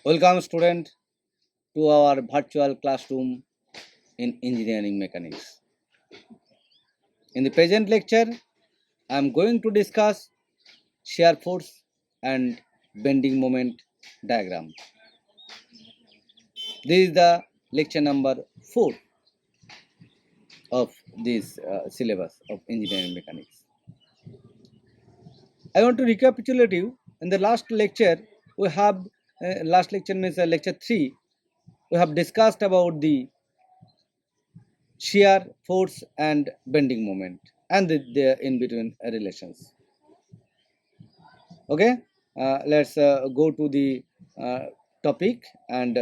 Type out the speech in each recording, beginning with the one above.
Welcome student to our virtual classroom in engineering mechanics. In the present lecture, I am going to discuss shear force and bending moment diagram. This is the lecture number 4 of this syllabus of engineering mechanics. I want to recapitulate you. In the last lecture, we have last lecture means lecture 3. We have discussed about the shear force and bending moment and the in between relations. Okay, let's go to the topic, and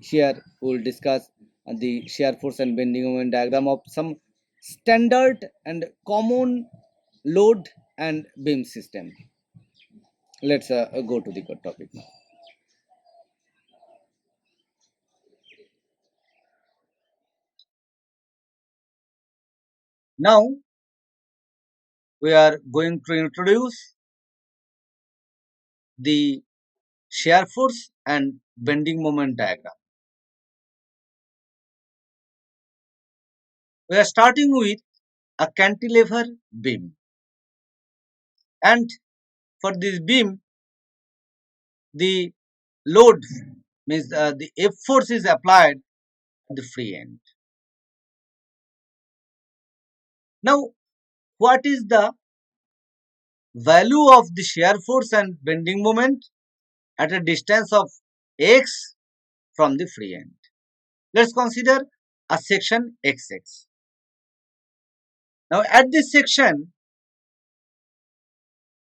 here we'll discuss the shear force and bending moment diagram of some standard and common load and beam system. Let's go to the topic now. Now we are going to introduce the shear force and bending moment diagram. We are starting with a cantilever beam, and for this beam the load means the F force is applied at the free end. Now what is the value of the shear force and bending moment at a distance of x from the free end? Let's consider a section XX. Now at this section,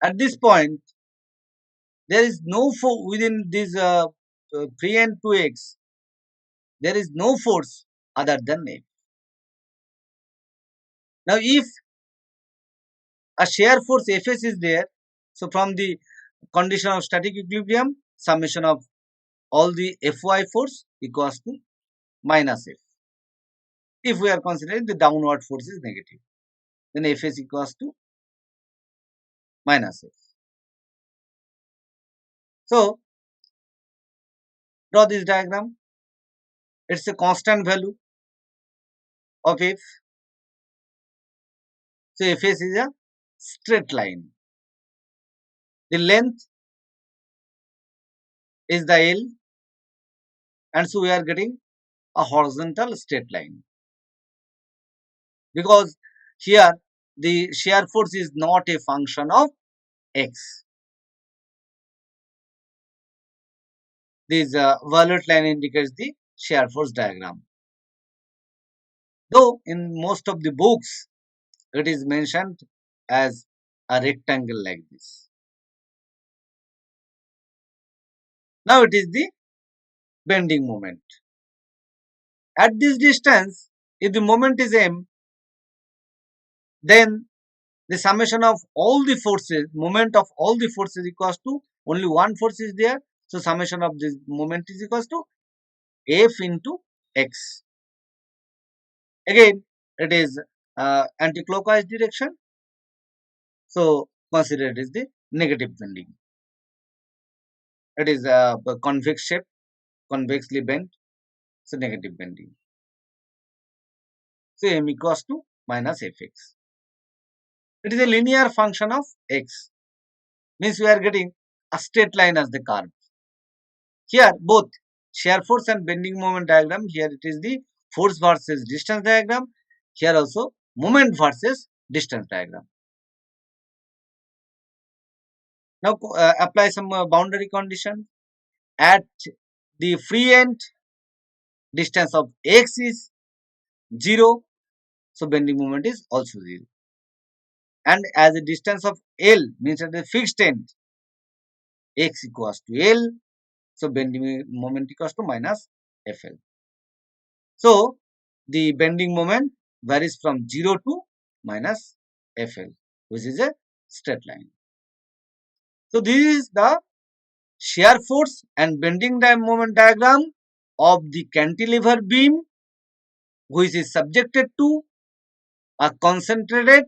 at this point, there is no force within this free end to x. There is no force other than F. Now if a shear force Fs is there, so from the condition of static equilibrium, summation of all the Fy force equals to minus F. If we are considering the downward force is negative, then Fs equals to minus F. So draw this diagram. It's a constant value of F. So Fs is a straight line. The length is the L, and so we are getting a horizontal straight line, because here the shear force is not a function of x. This violet line indicates the shear force diagram. Though in most of the books it is mentioned as a rectangle like this. Now it is the bending moment. At this distance, if the moment is m, then the summation of all the forces, moment of all the forces equals to only one force is there. So summation of this moment is equals to F into x. Again, it is anti-clockwise direction. So consider it is the negative bending. It is a convex shape, convexly bent, so negative bending. So m equals to minus fx. It is a linear function of x. Means we are getting a straight line as the curve. Here both shear force and bending moment diagram, here it is the force versus distance diagram. Here also moment versus distance diagram. Now apply some boundary condition. At the free end, distance of x is 0, so bending moment is also 0. And as a distance of L means at the fixed end, x equals to L, so bending moment equals to minus Fl. So the bending moment varies from 0 to minus Fl, which is a straight line. So this is the shear force and bending moment diagram of the cantilever beam, which is subjected to a concentrated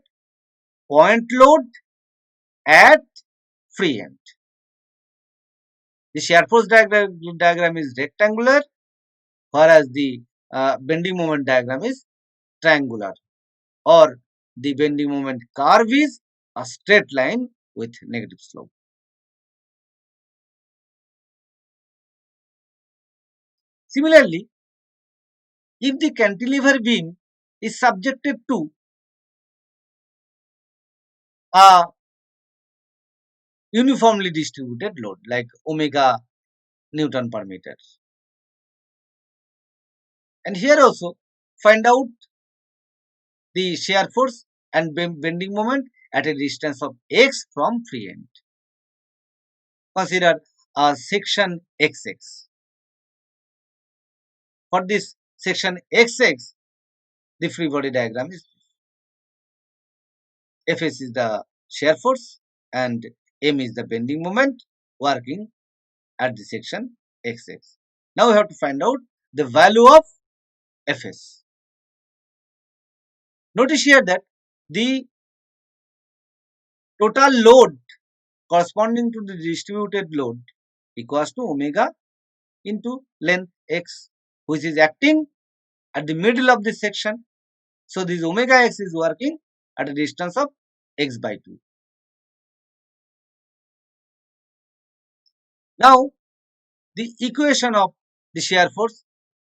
point load at free end. The shear force diagram is rectangular, whereas the bending moment diagram is triangular, or the bending moment curve is a straight line with negative slope. Similarly, if the cantilever beam is subjected to a uniformly distributed load like omega Newton per meter, and here also find out the shear force and bending moment at a distance of x from free end. Consider a section XX. For this section XX, the free body diagram is Fs is the shear force and M is the bending moment working at the section XX. Now we have to find out the value of Fs. Notice here that the total load corresponding to the distributed load equals to omega into length x, which is acting at the middle of this section. So this omega x is working at a distance of x by 2. Now the equation of the shear force.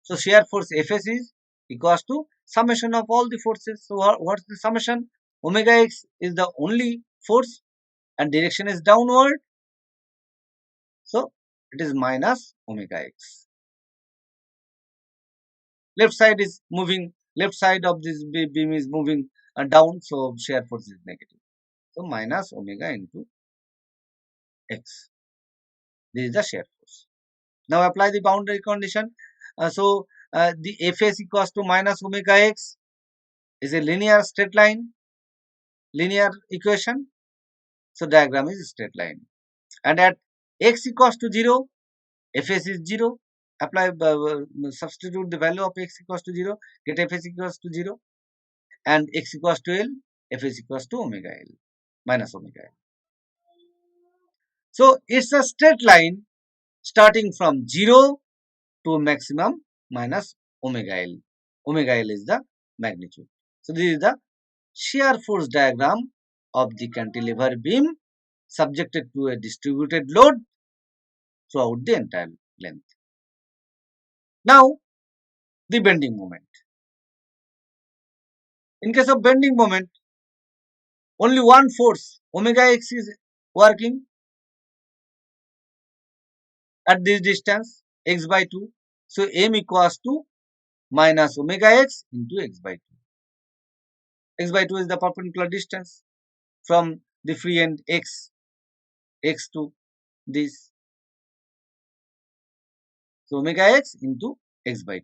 So shear force Fs is equals to summation of all the forces. So what's the summation? Omega x is the only force and direction is downward. So it is minus omega x. Left side is moving, left side of this beam is moving down, so shear force is negative. So minus omega into x. This is the shear force. Now apply the boundary condition. The Fs equals to minus omega x is a linear straight line, linear equation. So diagram is straight line. And at x equals to 0, Fs is 0. Apply, substitute the value of x equals to 0, get Fs equals to 0. And x equals to L, Fs equals to omega L, minus omega L. So it's a straight line starting from 0 to maximum minus omega L. Omega L is the magnitude. So this is the shear force diagram of the cantilever beam subjected to a distributed load throughout the entire length. Now the bending moment. In case of bending moment, only one force omega x is working at this distance x by 2. So m equals to minus omega x into x by 2. X by 2 is the perpendicular distance from the free end x to this. So omega x into x by 2.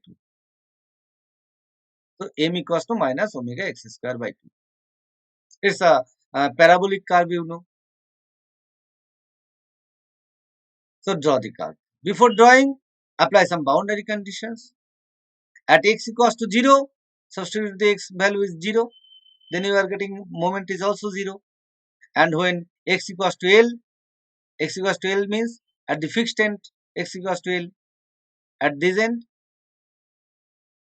So m equals to minus omega x square by 2. It's a parabolic curve, you know. So draw the curve. Before drawing, apply some boundary conditions. At x equals to 0, substitute the x value is 0. Then you are getting moment is also 0. And when x equals to L, x equals to L means at the fixed end, x equals to L. At this end,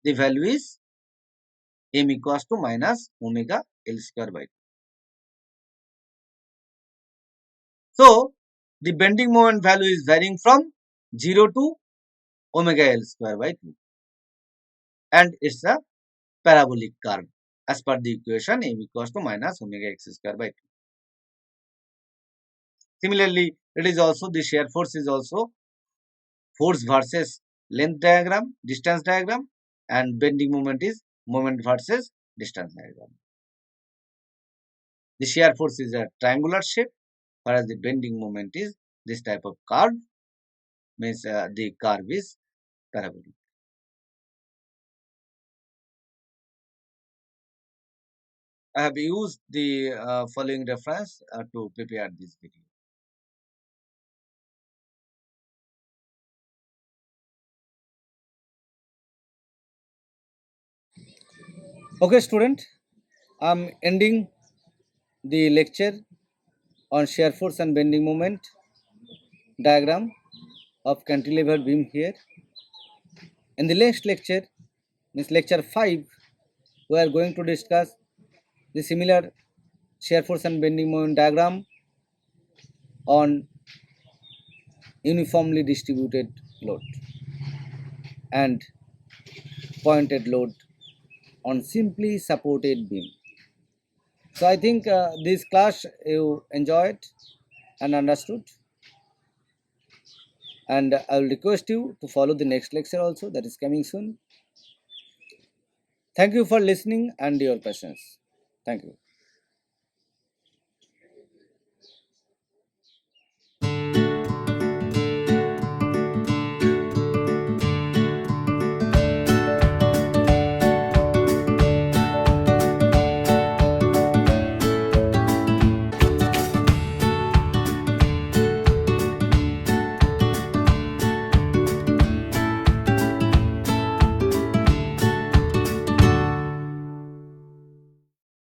the value is m equals to minus omega L square by 2. So, the bending moment value is varying from 0 to omega L square by 2. And it's a parabolic curve as per the equation m equals to minus omega x square by 2. Similarly, it is also the shear force is also force versus length diagram, distance diagram, and bending moment is moment versus distance diagram. The shear force is a triangular shape, whereas the bending moment is this type of curve, means the curve is parabolic. I have used the following reference to prepare this video. Okay, student, I am ending the lecture on shear force and bending moment diagram. of cantilever beam here. In the next lecture, means lecture 5, we are going to discuss the similar shear force and bending moment diagram on uniformly distributed load and pointed load on simply supported beam. So I think this class you enjoyed and understood, and I will request you to follow the next lecture also, that is coming soon. Thank you for listening and your questions. Thank you.